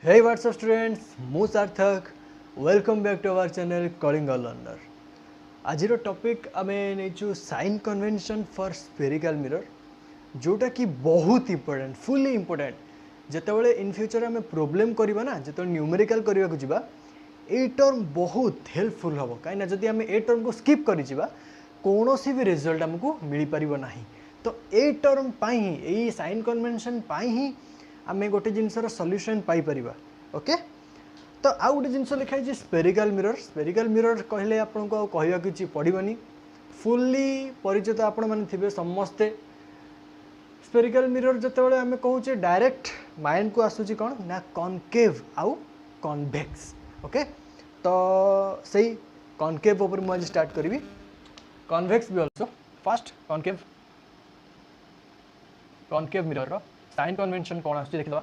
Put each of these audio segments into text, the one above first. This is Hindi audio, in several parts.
Hey, what's up students? मु Sarthak welcome back to our channel calling all learner. आज टॉपिक आम नहीं sign convention for spherical mirror जोटा कि बहुत इंपोर्टेंट फुली इंपोर्टेंट जितेबाला इन फ्यूचर आम प्रोब्लेम करवा ना जो न्यूमेरिकल करने को जावा ये टर्म बहुत हेल्पफुल हम कहीं जदि आम ए टर्म को स्किप कर कौन भी रिजल्ट आमको मिल पार ना। तो ये टर्म ही साइन कन्वेंशन ही आम गोटे जिनसर सल्यूशन पाइपर। ओके, तो आउ गोटे जिनस लिखाई स्पेरिकल मिरर कहले आपको कहवा कि पड़ोनी फुल्ली परिचित आपण मैंने थे समस्ते। स्पेरिकल मिरर जिते आम कहे डायरेक्ट माइंड को आसूची कौन ना कॉनकेव आउ कन्वेक्स। ओके, तो सही कॉनकेव ऊपर मुझे स्टार्ट करी कन्वेक्स भी also first concave mirror sign convention कौन आस देखा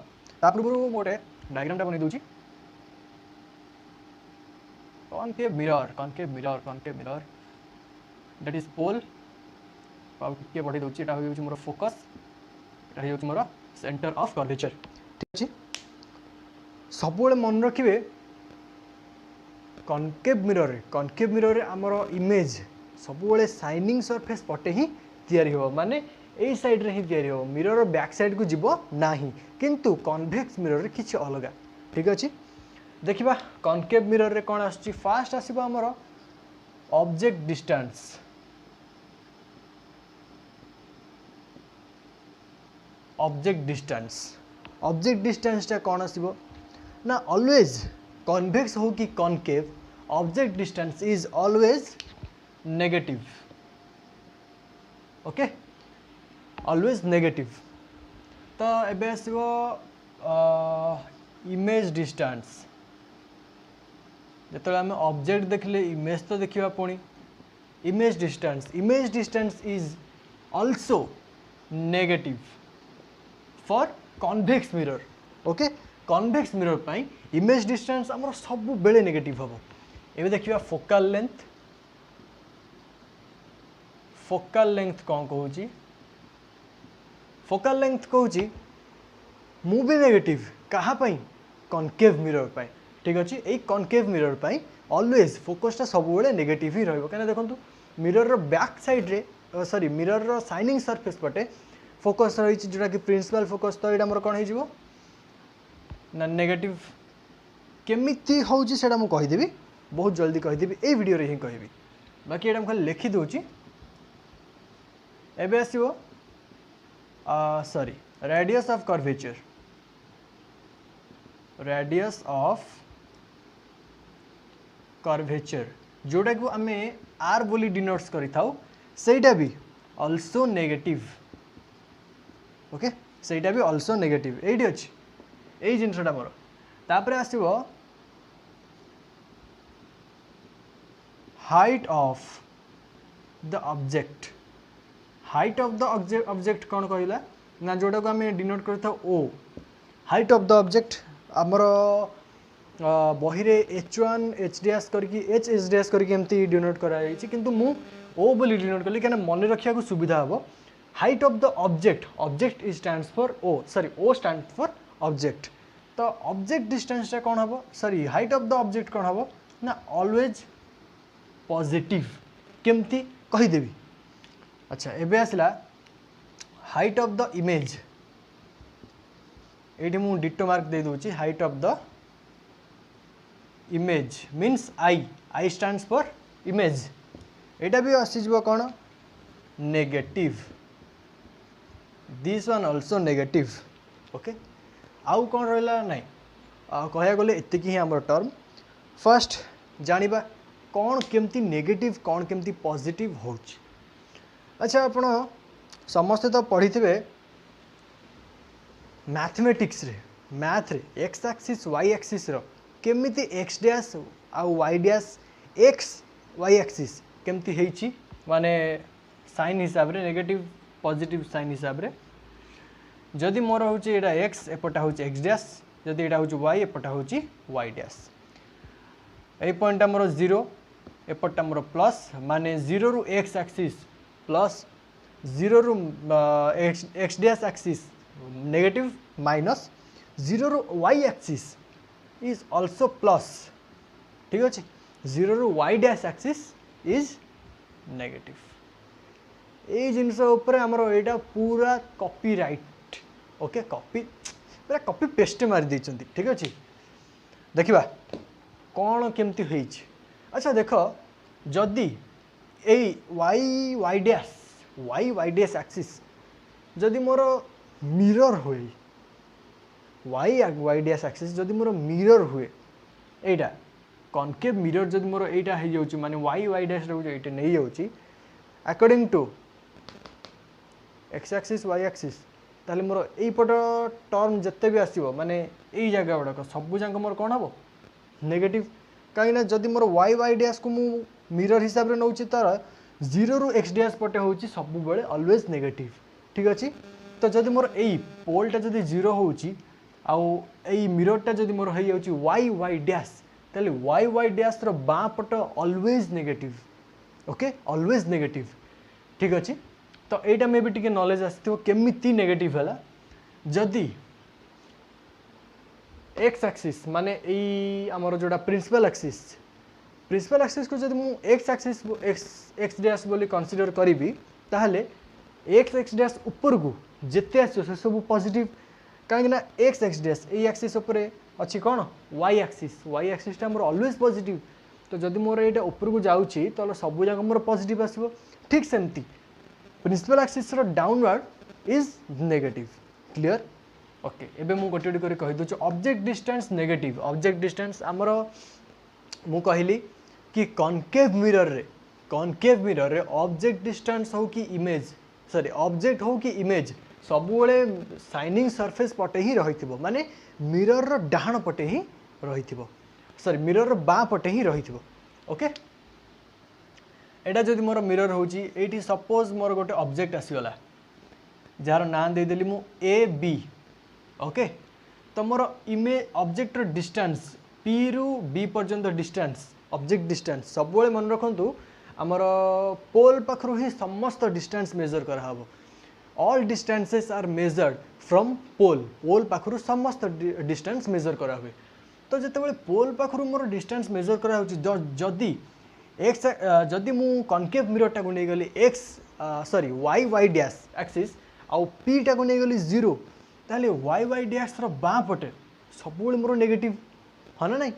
पूर्व गोटे डायग्राम बन दूसरी concave mirror that is pole टे बढ़े दूसरी यहाँ हूँ मोर फोकस यहाँ हूँ मोर सेंटर ऑफ कर्वेचर। ठीक है, सब मन रखिए कॉनकेव मिरर आमर इमेज सब साइनिंग सरफेस पटे ही तैयारी हो माने यही साइड रे ही तैयारी हो मिरर बैक साइड को जीव ना किंतु कन्वेक्स मिरर रे किछि अलगा। ठीक अच्छे, देखिबा कॉनकेव मिरर रे कौन आछि फास्ट आसीबो हमर ऑब्जेक्ट डिस्टेंस। ऑब्जेक्ट डिस्टेंस टा कौन आसीबो ना ऑलवेज कन्वेक्स हो कि concave object distance is always negative. Okay, always negative. तो एबे आसीबो इमेज डिस्टेंस जो आम ऑब्जेक्ट देखले इमेज तो देखा पुणी image distance is also negative for convex mirror. Okay, convex mirror pi image distance आमर सब बेले नेगेटिव हम। एबे देखिबा फोकल लेंथ कौन कहूँ फोकल लेंथ कहूँ मु भी नेगेटिव कहाँ कॉनकेव मिरर पाई। ठीक अच्छे, यही कॉनकेव मिरर पाई ऑलवेज फोकसटा सब नेगेटिव ही रहिबो कहीं देखो मिरर बैक साइड रे सॉरी मिरर साइनिंग सरफेस पटे फोकस रही जोटा कि प्रिंसिपल फोकस। तो यहाँ मोर कौन हो नेगेटिव केमिति होउची सेटा मु कहिदेबी बहुत जल्दी कहिदेबी ए वीडियो रे ही कहबी बाकी एटा खाली लिखि दोची। एबे आसीबो सॉरी रेडियस ऑफ कर्वेचर जोटा को आम आर बोली डिनोट्स करि थाउ सेटा भी ऑल्सो नेगेटिव। ओके, सेटा भी ऑल्सो नेगेटिव एटी अच्छी यही जिनसटा मोर। तापर आसीबो हाइट ऑफ द ऑब्जेक्ट कौन कहला ना जोटा को आम डिनोट कर ओ हाइट ऑफ द ऑब्जेक्ट आमर बही रे H1 H' करके H करके एमती डिनोट कराई किंतु मु ओ बोली डिनोट कली क्या मन रखा को सुविधा हम। Height of the object is stands for O stand for object. तो ऑब्जेक्ट डिस्टेंस टा कौन हम sorry height of the object कौन हम ना ऑलवेज पॉजिटिव केमती कहीदेवी। अच्छा, एबे आसला हाइट ऑफ द इमेज ये मु डिटो मार्क दे दूची height of the image means I stands for image एटा भी आसीजो कौन negative this one also negative. Okay, आउ कौन रहा ना कह गले एतिक ही आम टर्म फर्स्ट जानिबा कौन केमती नेगेटिव कौन केमती पॉजिटिव हो। अच्छा, आपण समस्ते तो पढ़ी थे मैथमेटिक्स रे एक्स एक्सिस वाई एक्सिस रो केमिति एक्स डैश आउ Y dash X Y axis केमती हेची माने साइन हिसाब रे नेगेटिव पॉजिटिव साइन हिसाब रे जदि मोर होची एटा एक्स एपटा होची एक्स डैश जदि एटा होची वाई एपटा होची वाई डैश ए पॉइंट मोर 0 एपटा मोर प्लस माने 0 रु एक्स एक्सिस प्लस 0 रु X dash axis negative minus 0 रु Y axis is also plus ठीक अच्छे 0 रु y dash axis is negative ये जिनस आमर यहाँ पूरा कॉपी राइट ओके कॉपी पूरा कॉपी पेस्ट मारी देइछंती ठीक अच्छे देखा कौन केमती होइछ अच्छा देख जदि यही वाई डैश एक्सिस जदि मोर मिरर हुए वाई डैश एक्सिस जदि मोर मिरर हुए एटा कनकेव मिरर जदि मोर एटा हो जाउची माने वाई डैश रहउची एटा नै जाउची according to X axis Y axis ताले मोर एई पट टर्म जत्ते भी आसीबो माने एई जगह गुड़ाक सबू जाक मोर कौन हम नेगेटिव कहीं जदि मोर वाई डैश को मु मिरर हिसाब से नौची तार 0 रु एक्स डैश पटे होची सब बेले ऑलवेज नेगेटिव ठीक अच्छे तो जदि मोर एई पोलटा जदि 0 होची आउ एई मिररटा जदि मोर हो जाउची वाई डैश ताले वाई डैश रो बाँ पट always negative okay always negative ठीक अच्छे तो यहाँ मे भी टी नॉलेज आसो केमिति नेगेटिव है जदि एक्स एक्सिस माने यही आमर जोड़ा प्रिंसिपल एक्सिस को जब मुझे एक्स एक्सिस एक्स डैश बोली कंसीडर करी ताहले एक्स डैश ऊपर को जिते आस सब पॉजिटिव कहीं एक्स डैश ये एक्सिस अच्छी कौन वाई एक्सिसटा मोर ऑलवेज पॉजिटिव तो जदि मोर यहाँ ऊपर को जाऊँगी तो सब जगह मोर पॉजिटिव आसो ठीक सेमती principal axis downward is negative clear okay एबे मु गोटे गोटे कहि दउछ object distance negative object distance आमर मु कहली कि कॉनकेव मिरर रे ऑब्जेक्ट डिस्टेंस हो कि इमेज सॉरी ऑब्जेक्ट हो कि इमेज सबुबले शाइनिंग सरफेस पटे ही रहिथिबो माने मिरर रो डाहाण पटे ही रहिथिबो सॉरी मिरर रो बाँ पटे ही रहिथिबो ओके एटा जदि मोर मिरर होची एठी सपोज मोर गोटे ऑब्जेक्ट आसीगला जार ना दे देली मु ए बी ओके तो मोर इमेज ऑब्जेक्ट डिस्टेंस पी रु बी पर्यंत डिस्टेंस ऑब्जेक्ट डिस्टेंस सब बेले मन रखु आमर पोल पाखरु ही समस्त डिस्टेंस मेजर कराहब all distances are measured from pole पाखरु समस्त डिस्टेंस मेजर करा हुए तो जिते पोल पाखरु मोर डिस्टेंस मेजर करा जदि एक्स जदि मु कनकेव मिररटा को नहीं गली X sorry Y dash axis आउ पीटा को नहीं गली 0 ताले वाई डैश रो बाँ पटे सब मोर नेगेटिव हाँ ना नहीं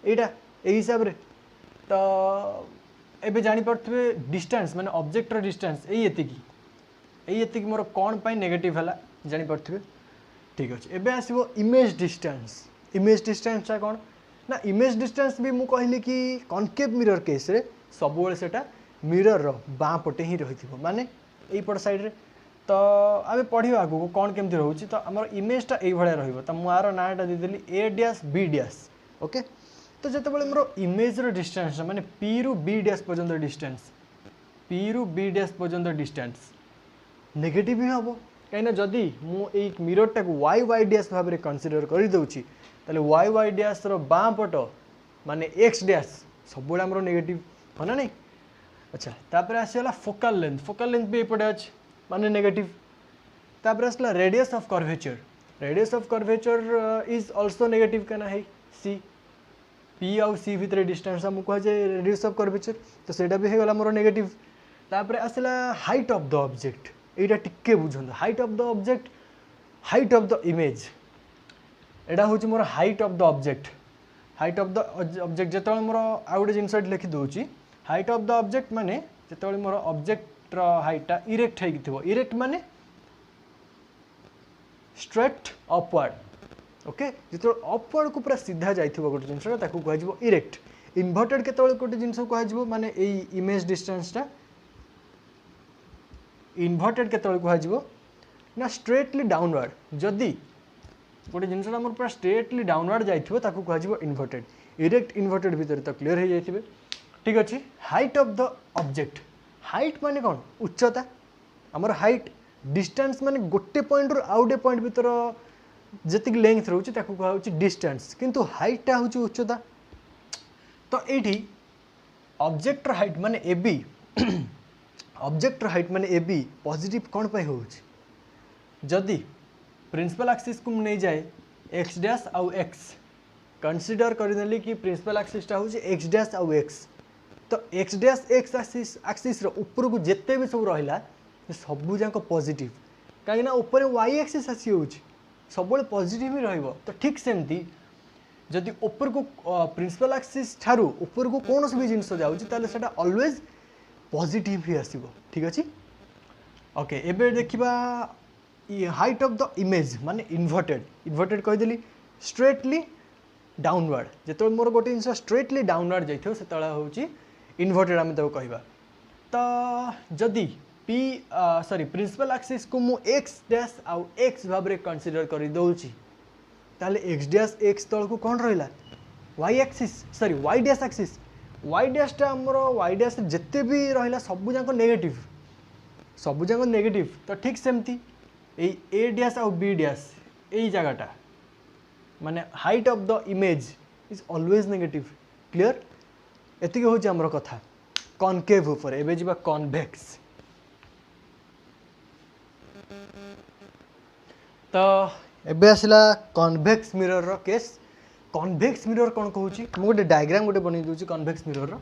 यहाँ यही हिसाब रे तो एबे जानी पड़थे डिस्टेंस माने ऑब्जेक्ट रो डिस्टेंस यही मोर कौन पाई नेगेटिव है जानी पड़थे ठीक अच्छे एबे आसीबो इमेज डिस्टेंस कौन ना इमेज डिस्टेंस भी मु कहली कि कनकेव मिरर केस रे सब बेले सेटा मिरर रो बाँ पटे ही रही माने यही पट साइड रे तो आम पढ़ा आगू कौन केमती रोचे तो आम इमेजटा ये रो मुझे नाटा देदेली ए डैश बी डैश ओके तो जिते बड़े मोर इमेज डिस्टेंस माने पी रु बी डैश पर्यंत डिस्टेंस नेगेटिव ही हम कहीं जदि मुझे मिररटा को वाई डैश भाव में कनसीडर करदे वाई डैश बाँ पट माने एक्स डैश सब मोर नेगेटिव हाँ ना नहीं अच्छा तापर आसीगला फोकल लेंथ भी एपटे अच्छे माने नेगेटिव तापर आसला radius of curvature is also negative कहना है सी पी आउ सी भितर डिस्टेंस आमको कह जाए रेडियस ऑफ कर्वेचर तो सेटा भी होगला मोर नेगेटिव तापर आसला हाइट ऑफ द ऑब्जेक्ट एटा टिके बुझंत height of the object height of the image एटा होची मोर हाइट ऑफ द ऑब्जेक्ट जेतବେଳେ मोर आउ गोटे जिनस लिखि दूची हाइट ऑफ द ऑब्जेक्ट माने जेतବେଳେ मोर ऑब्जेक्ट हाइटा इरेक्ट हो इरेक्ट माने स्ट्रेट अपवर्ड ओके जो अपवर्ड को पूरा सीधा जाइथिबो गोटे जिनस ताकू कहजिबो इरेक्ट इन्वर्टेड केतବେଳେ गोटे जिनस कहजिबो माने एई इमेज डिस्टेंसटा इन्वर्टेड केतବେଳେ कहजिबो ना स्ट्रेटली डाउनवर्ड जदी गोटे जिनसटा मोर पूरा स्ट्रेटली डाउनवर्ड जाइथिबो ताकू कहजिबो इन्वर्टेड इरेक्ट इन्वर्टेड भीतर तो क्लियर हो जाइथिबे ठीक अछि height of the object height माने कौन उच्चता आमर हाइट डिस्टेंस माने गोटे पॉइंट रु आउ गोटे पॉइंट भीतर जति लेंथ रहउची ताकू कहउची डिस्टेंस किंतु हाइटटा होची उच्चता तो एठी ऑब्जेक्ट हाइट माने एबी ऑब्जेक्ट हाइट माने एबी पॉजिटिव कौन पाई होउची जदी प्रिंसिपल एक्सिस को नहीं जाए एक्स डैश आउ एक्स कंसीडर करदेली कि प्रिंसिपल एक्सिसटा हूँ एक्स डैश आउ एक्स तो एक्स डैश एक्स एक्सिस ऊपर को जिते भी सब रहा सबू जाक पॉजिटिव कहीं ऊपर वाई एक्सिस आसी हो सब पॉजिटिव ही रहिबो तो ठीक सेमती जदि ऊपर को प्रिंसिपल एक्सिस ठारू ऊपर को कौन भी जिनस जाऊँगी ऑलवेज पॉजिटिव ही आसो ठीक अच्छे ओके एबे देखिबा हाइट ऑफ द इमेज माने इन्वर्टेड कहीदेली स्ट्रेटली डाउनवर्ड जो मोर गोटे जिन स्ट्रेटली डाउनवर्ड जाइए से हूँ इन्वर्टेड आम तक कहवा तो जदि पी सॉरी प्रिंसिपल एक्सिस को मु एक्स डैश आउ एक्स भाव में कंसीडर कर दौची ताले एक्स डैश एक्स तल को कौन रहा Y axis sorry Y dash axis Y डैशटा आमर वाई डैश जिते भी रहा सबूक नेगेटिव तो ठीक सेमती ए डैश आउ बी डैश यही जगहटा माने height of the image is always negative clear एतिक हूँ आमर कथा कॉनकेव ऊपर एबे जिबा कॉन्वेक्स तो एबे आसला कॉन्वेक्स मिरर रो केस कॉन्वेक्स मिरर कौन कहूँ गोटे डायग्राम गोटे बन दूसरी कॉन्वेक्स मिरर रो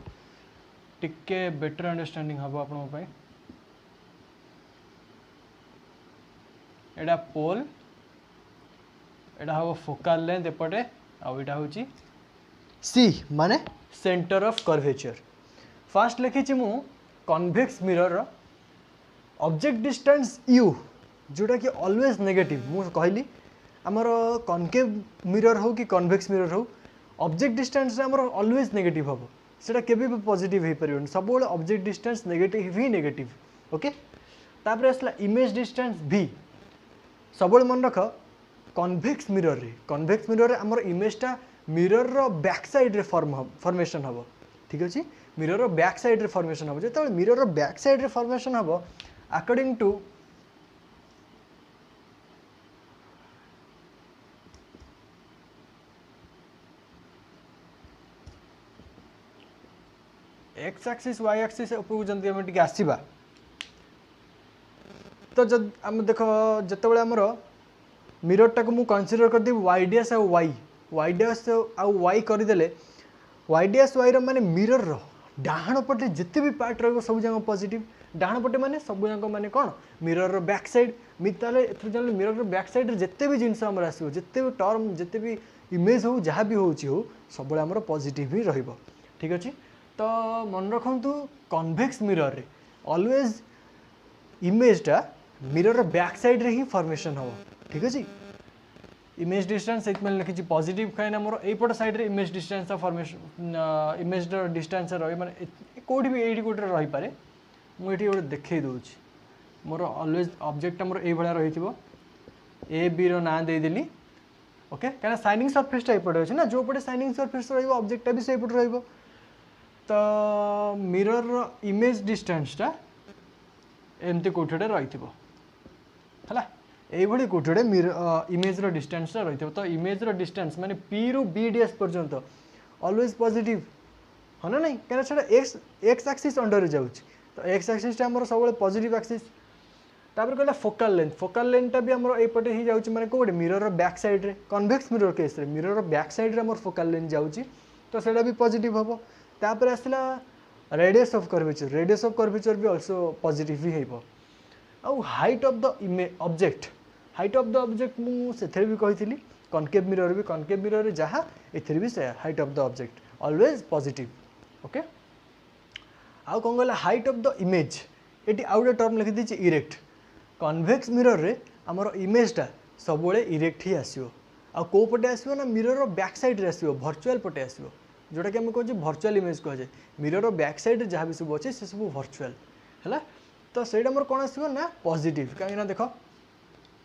टिके बेटर अंडरस्टैंडिंग हम आप एडा पोल एडा हम फोकाल लेंथ एपटे आउटा हूँ सी माने सेंटर ऑफ कर्वेचर फास्ट लिखी मु कॉन्वेक्स मिरर रो ऑब्जेक्ट डिस्टेंस यू जोटा कि ऑलवेज नेगेटिव मु कहली आमर कॉनकेव मिरर हो कि कॉन्वेक्स मिरर हो ऑब्जेक्ट डिस्टेंस आमर ऑलवेज नेगेटिव हम सेटा केबे भी पॉजिटिव हो पारिबन सब ऑब्जेक्ट डिस्टेंस नेगेटिव ही नेगेटिव ओके तापर आसला इमेज डिस्टेंस भी सब मन रख कॉन्वेक्स मिरर रे आमर इमेजटा मिरर रो बैक साइड रे फॉर्मेशन हम ठीक अच्छे मिरर रो बैक साइड रे फॉर्मेशन हम जो मिरर रो बैक साइड रे फॉर्मेशन हम according to X axis Y axis ऊपर जल्दी आम टे आसवा तो जब आम देख जिते आमर मिररटा को मुझे कनसीडर करदेवी वाई डैश आउ वाई डैश आउ वाई करदेले वाई डैश वाई माने मिरर रो डाहाण पटे जिते भी पार्ट रही सब जाक पॉजिटिव डाहाण पटे माने सब जाक माने कौन मिरर रो बैक साइड ताले मिरर रो बैक साइड जिते भी जिनस आमर आसो जिते भी टर्म जिते भी इमेज हो जहाँ भी हो सब आमर पॉजिटिव ही रहिबो ठीक अच्छे तो मन रखु कॉन्वेक्स मिरर रे ऑलवेज इमेजटा मिरर बैक साइड रे ही फॉर्मेशन हो ठीक अच्छे इमेज डिस्टेंस एक लिखी पॉजिटिव कहीं मोर एपट साइड रे image distance formation image distance रही माने कोठी भी एठी कोठी रही पारे मुझे गोटे देखे दूची मोर ऑलवेज ऑब्जेक्ट मोर ए भाया रही ए बी रो ना देदेली ओके कहीं साइनिंग सरफेसटा एपटे अच्छे ना जो पटे साइनिंग सरफेस ऑब्जेक्टा भी से पटे रही तो मिरर इमेज डिस्टेंसटा एमती कोठे रही है ये कोठे इमेज डिस्टेंसटा रही तो इमेज डिस्टेंस माने पी रु बी डीएस पर्यंत ऑलवेज पॉजिटिव है ना नहीं कहीं एक्स एक्सिस अंडर जाऊँ तो एक्स एक्सिस आम सब पॉजिटिव एक्सिस तापर कहला फोकाल लेंथटा भी आम एपटे ही जाऊँ माने कौटे मिरर बैक साइड रे कन्वेक्स मिरर केस रे मिरर बैक साइड रे आम फोकाल लेंथ जाऊँ तो सेटा भी पॉजिटिव हम तापर आसला रेडियस ऑफ कर्वेचर भी ऑल्सो पॉजिटिव ही हो आउ हाइट ऑफ द ऑब्जेक्ट मुझे भी कही कॉनकेव मिरर जहाँ एथेर भी से height of the object always positive okay आउ कौन कहला हाइट ऑफ द इमेज ये आउ गोटे टर्म लिखी दीजिए इरेक्ट कन्वेक्स मिरर रे आमर इमेजटा सब इरेक्ट ही आसो आ कौ पटे आसो ना मिरर बैक साइड रे आसो भर्चुआल पटे आसो जोटा कि आम कहे भर्चुआल इमेज कहुए मिरर बैक साइड रे जहाँ भी सब अच्छे से सब भर्चुआल है तो सहीटा मोर कौन आसो ना पॉजिटिव कहीं देख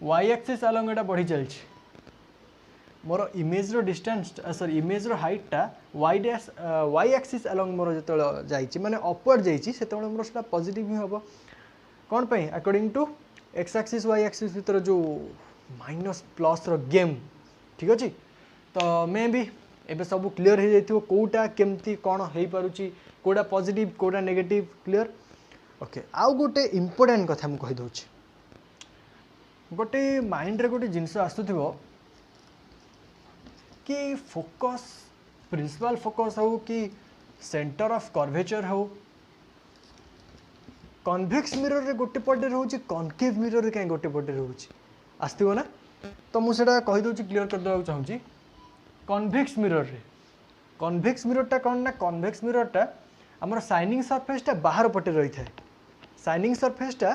वाई एक्सिस आलंग एटा बढ़ी चलछि मोर इमेज रो डिस्टेंस सॉरी इमेज रो हाइटटा वाई एक्सिस आलंग मोर जो जाइछि माने अपवर्ड जाइछि सेतबेले मोर सेटा पॉजिटिव ही होबो कौन पे according to X axis Y axis भीतर जो माइनस प्लस रो गेम ठीक अच्छे तो मे भी एबे सब क्लीयर हो जाइथिबो कोटा केमती कौन हो पारुछि कोटा पॉजिटिव कोटा नेगेटिव क्लीयर ओके आउ गोटे इम्पोर्टेंट कथा मु कहि दउछि गोटे माइंड रे गोटे जिनस आसुथिबो कि फोकस प्रिंसिपल फोकस हो कि सेंटर ऑफ कर्वेचर हो कन्वेक्स मिरर रे गोटे पटे रोचे कनकेव मिरर रे कहीं गोटे पटे रोचे आसो ना तो मुझे कहीदे क्लीयर करदेवा चाहूँगी कन्वेक्स मिररटा कौन ना कन्वेक्स मिररटा आमर साइनिंग सरफेसटा बाहर पटे रही है साइनिंग सरफेसटा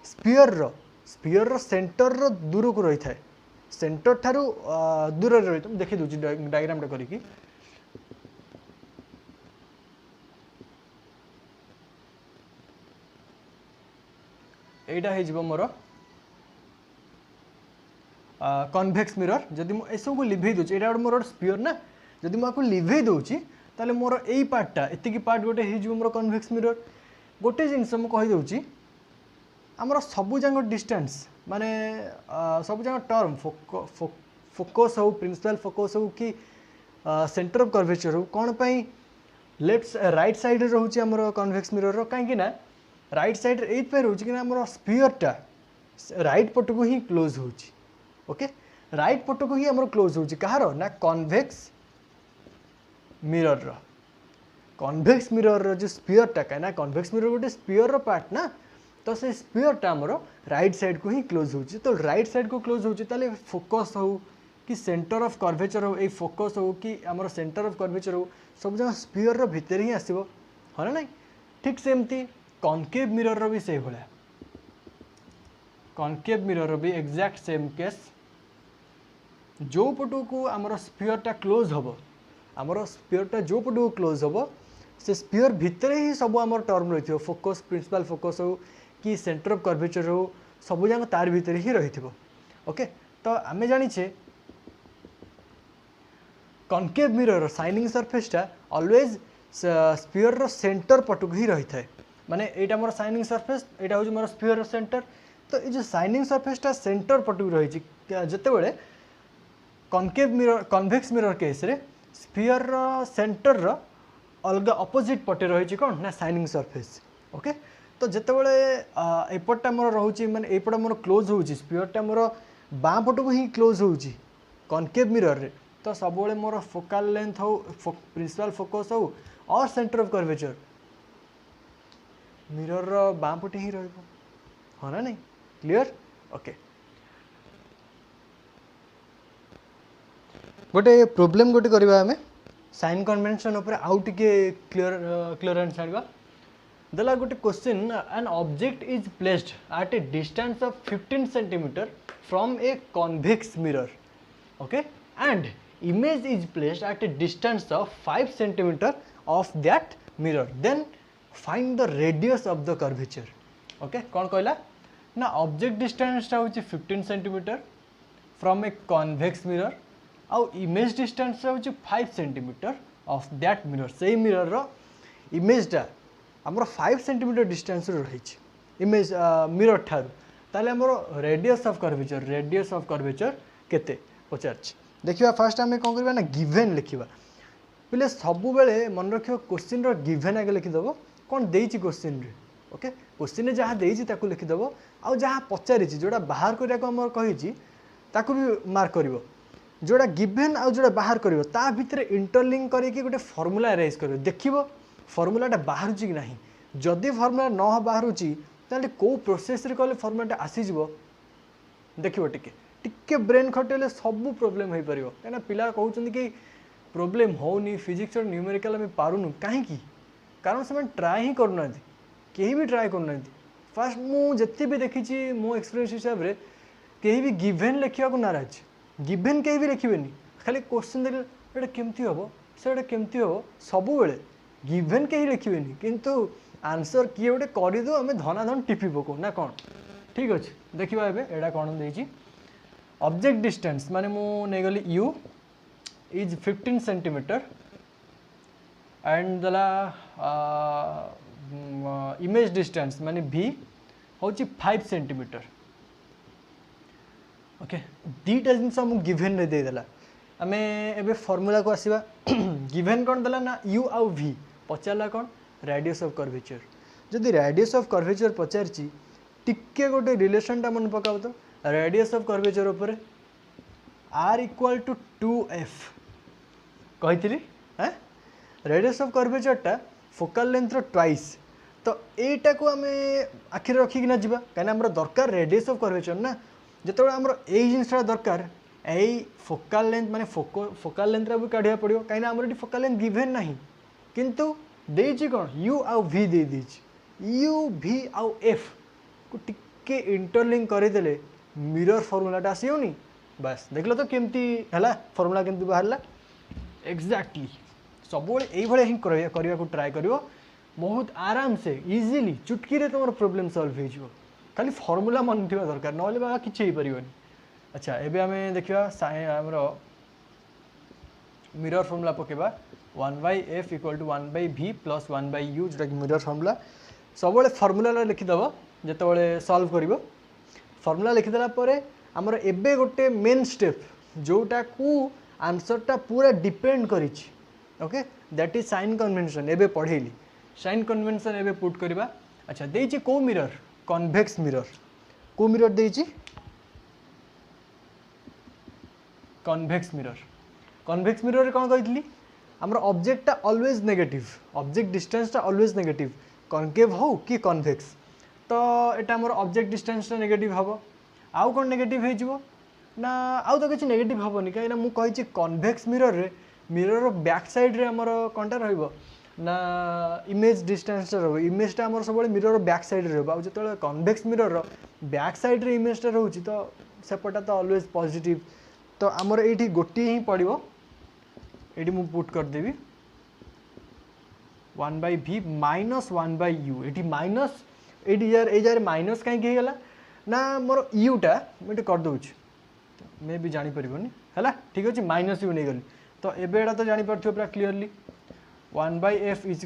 स्पीयर सेंटर दूर को रही है सेंटर ठारू दूर रही है देखी दूसरी डायग्रामटा करी यहीटा हो मोर कन्वेक्स मिरर जदि मुझे को लिभे दूसरी यहाँ गोटे मोर स्पीयर ना जदि मुझे लिभे दूसरी ताले मोर यही पार्टा एतिकी पार्ट गोटे हो मोर कन्वेक्स मिरर गोटे जिनस मुझे आमर सबुजाक डिस्टेंस माने सबुजाक टर्म फोकस हो प्रिंसिपल फोकस हो कि सेंटर ऑफ कर्वेचर हो कौन पाई लेफ्ट राइट साइड रोचे आमर कन्वेक्स मिरर कहीं राइट साइड ये रोचे कि आमर स्पीयरटा राइट पट को ही क्लोज हो ओके राइट पट को ही आमर क्लोज हो कहार ना कन्वेक्स मिरर जो स्पीयरटा कहीं कन्वेक्स मिरर गोटे स्पीयर पार्ट ना तो से स्पीयरटा आमर राइट साइड को ही क्लोज हो तो राइट साइड को क्लोज हो फोकस हो कि सेंटर ऑफ कर्वेचर हो ये फोकस हो कि आमर सेंटर ऑफ कर्वेचर हो सब जगह स्पीयर भितर ही आसो हाँ ना नहीं ठीक सेमती कनकेव मिरर भी से भाया कनकेव मिरर भी एग्जैक्ट सेम केस जो पटू को आमर स्पीयरटा क्लोज हम आमर स्पीयरटा जो पटू को क्लोज हम से स्पीयर भितर ही सब आमर टर्म रही थो फोकस प्रिंसिपल फोकस हो कि सेंटर ऑफ कर्वेचर हो सब जाक तार भितर ही रही थो ओके तो आम जाचे कनकेव मिरर साइनिंग सरफेसटा ऑलवेज स्पीयर सेंटर पटू ही रही है माने एटा मोर साइनिंग सरफेस एटा हो मोर स्पीयर सेंटर तो ये जो साइनिंग सरफेसटा सेंटर पटू रही जिते बड़े concave mirror convex mirror case रे स्पीयर सेंटर अलग अपोजिट पटे रही कौन ना साइनिंग सरफेस ओके तो जिते बड़े एपटा मोर रोचे माने एपटा मोर क्लोज हो स्पीयरटा मोर बाँ पट को ही क्लोज हो कनकेव मिरर रे तो सब मोर फोकाल लेंथ हो प्रिंसिपल फोकस हो और सेंटर ऑफ कर्वेचर मिरर बाँ पटे ही रही हाँ ना नहीं क्लियर ओके गोटे प्रोब्लेम गोटे करवा आम साइन कन्वेंशन उपर आउ टिके क्लियर छाड़ा देला गोटे question an object is placed at A distance of 15 centimetre from a convex mirror okay and image is placed at a distance of 5 centimeter of that mirror then find the radius of the curvature okay कौन कहला ना object distance टा होची 15 centimeter from a convex mirror आउ image distance टा होची 5 centimeter of that mirror से mirror रो image टा हमरो 5 centimeter distance रो रही image mirror ठारू ताले हमरो radius of curvature केते पचार देखिए फास्ट आम कौन करवा ना गिभेन लिखा पे सब बेले मन रख क्वेश्चन गिभेन आगे लिखिदेव कौन देती क्वेश्चन रे ओके क्वेश्चन जहाँ देती लिखिदेव आउ जहाँ पचारि जोड़ा बाहर करने कही भी मार्क कर जोड़ा गिभेन आउ जोड़ा बाहर कर भितर इंटरलिंक करके गोटे फर्मूला अरेंज कर देख फर्मूलाटा बाहर कि ना जदि फर्मूला न बाहर कौ प्रोसेस कले फर्मूलाटा आसीज देख टिके ब्रेन खटेले सब प्रोब्लेम हो पार कहीं पिला कहते कि प्रोब्लेम होनी फिजिक्स और न्यूमेरिकल आम पारुनु कहीं कारण से ट्राए ही करना कहीं भी ट्राए करना फास्ट मुझे भी देखी मो एक्सपीरियंस हिसाब से कहीं भी गिभेन लिखा नाराज गिभेन कहीं भी लिखे खाली क्वेश्चन देखे केमती हम से केमती हम सब बेले गिभेन कहीं लिखे किंतु आंसर किए गोटे करदे आम धनाधन टिपी पकौ ना कौन ठीक अच्छे देखा एटा कौन देती ऑब्जेक्ट डिस्टेंस माने मु नहीं गली u इज 15 सेंटीमीटर एंड दला इमेज डिस्टेंस माने v होची 5 सेंटीमीटर ओके दीटा जिनस मु गिभेन रे दे देला आमे एबे फार्मूला को आसीबा गिभेन कोन देला ना u आउ v पचारला कोन रेडियस ऑफ कर्वेचर जदि रेडियस ऑफ कर्वेचर पचारची टिके गोटे रिलेशन टा मन पकाव तो रेडियस ऑफ कर्वेचर ऊपर r इक्वल टू 2f कही हाँ रेडियस ऑफ कर्वेचरटा फोकल लेंथर ट्वाइस तो यहीटा को आम आखिर रखिकिना जावा कहीं आम दरकार रेडियस ऑफ कर्वेचर ना जो आम यही जिनसा दरकार यही फोकल लेंथ माने फोकल लेंथ भी काढ़ा पड़ो कहीं आम फोकल लेंथ गिभेन ना किंतु देछि कौन यू आउ भी दे दीजिए यू भी आउ एफ को टिके इंटरलिंक करदेले मिरर फॉर्मूलाटा आसोनी बस देख लो तो केमती है फॉर्मूला केमती बाहर एक्जाक्टली सब ये ही करने को ट्राए कर बहुत आराम से इजीली चुटकी रे तुम प्रॉब्लम सॉल्व हो खाली फॉर्मूला मन थी दरकार ना कि अच्छा एबे आम देखा आमर mirror formula पकेबा 1/f = 1/v + 1/u जोटा कि मिरर फॉर्मूला सब फॉर्मूला लिखिदेव जिते सॉल्व कर फॉर्मूला लिखिदेला आमर एबे गोटे मेन स्टेप जोटा को आंसरटा पूरा डिपेंड करी okay that is sign convention एबे पढ़ेली साइन कन्वेंशन एबे पुट करवा अच्छा देछि को मिरर कन्वेक्स मिरर को मिरर देछि कन्वेक्स मिरर कौन कही आमर ऑब्जेक्टटा ऑलवेज नेगेटिव ऑब्जेक्ट डिस्टेंसटा ऑलवेज नेगेटिव कनकेव हो कि कन्वेक्स तो एटा आमर ऑब्जेक्ट डिस्टेंसटा नेगेटिव हम आउ कौन नेगेटिव हो ना आउ तो किसी नेगेटिव हेनी कहीं मुझे कही कन्वेक्स मिरर रे मिरर बैक साइड रे आमर कौनटा रहिबो ना इमेज डिस्टेंस रो इमेजटा आमर सब मिरर बैक साइड रे जो जो कन्वेक्स मिरर बैक साइड रे इमेजटा रोची तो सेपटा तो ऑलवेज पॉजिटिव तो आमर ये गोटे ही पड़ो ये मुझे पुट करदेवी 1/v - 1/u ये माइनस ये माइनस कहीं ना मोर यूटा मुझे करदे मे भी जापर है ठीक अच्छे माइनस यू नहीं गली तो एबे एटा तो जापर पूरा क्लीयरली 1/f =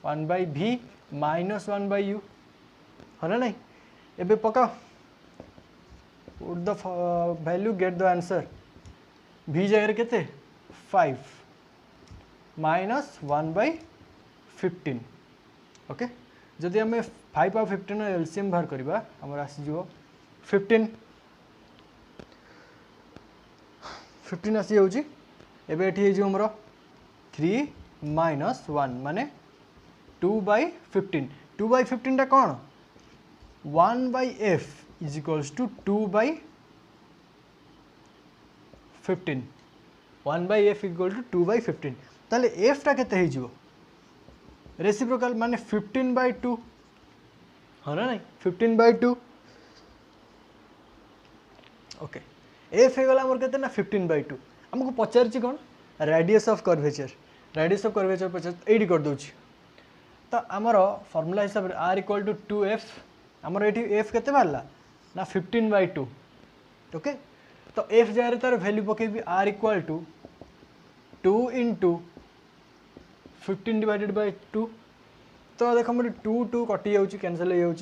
1/v - 1/u है ना नहीं एबे पका put the value get the answer v जगह केते 5 - 1/15 ओके जदि आम 5 और 15 एलसीएम बाहर करवा आमर आसीज 15 आसी जाऊँगी एबे ये आमर 3 - 1 माने 2/15 2/15 टा कौन 1/f = 2/15 1/f = 2/15 ताले f टा केते हो रेसिप्रोकल माने 15/2 है ना नहीं 15/2 ओके एफ हो गला के ना 15/2 आमको पचार कौन रेडियस ऑफ कर्वेचर पचार ये करदे तो आमर फॉर्मूला हिसाब से r = 2f आमर ये एफ के बाहर ना 15/2 ओके तो एफ जगह तार वैल्यू पकेबी r = 2 × 15/2 तो देख मोटे 2 कटि जाऊँगी कैनसल हो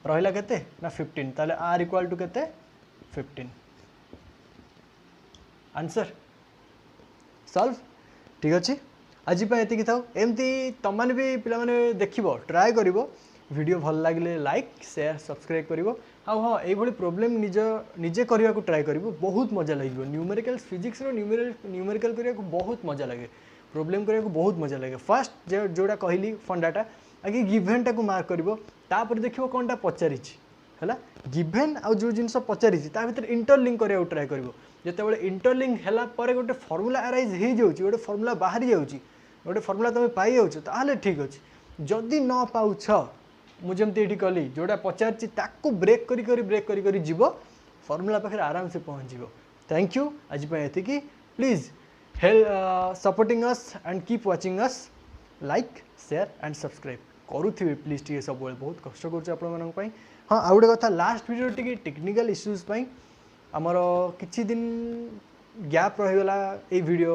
रहा के ना 15 ताले r = केते 15 आंसर सॉल्व ठीक अच्छे आज ये था एमती तुम मैंने भी पे देख ट्राए कर वीडियो भल लगे लाइक शेयर सब्सक्राइब कर हाँ ये प्रोब्लेम निजे करने को ट्राए कर बहुत मजा लगे न्यूमेरिकल फिजिक्स न्यूमेरिकल करने को बहुत मजा लगे प्रोब्लेम करने को बहुत मजा लगे फास्ट जोड़ा कहली फंडाटा आगे गिभेनटा को मार्क कर देखो कौनटा पचारि है गिभेन आउ जो जिन पचारि भर इंटरलिंक करने ट्राए कर जिते इंटरलिंक है गोटे फर्मूला अराइज हो जाऊँगी गोटे फर्मूला बाहरी जाऊँगी गोटे फर्मूला तुम पाई जाऊँ ताहले ठीक अच्छे जदि न पाउछ मुझे ये कली जोड़ा पचारि ब्रेक करी जीव फर्मूला पाखे आराम से पहुँच थैंक यू आज ये please help supporting us and keep watching us like share and subscribe करुवे प्लीज टी सब बहुत कष्ट कर हाँ आउ गोटे कथा लास्ट वीडियो टी टेक्निकल इश्यूज आमर किछि दिन गैप रहीगला ये वीडियो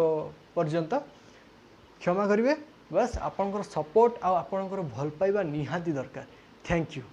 पर्यंत क्षमा करेंगे बस आपंकर सपोर्ट आपंकर भल पाइबा निहाती दरकार थैंक यू।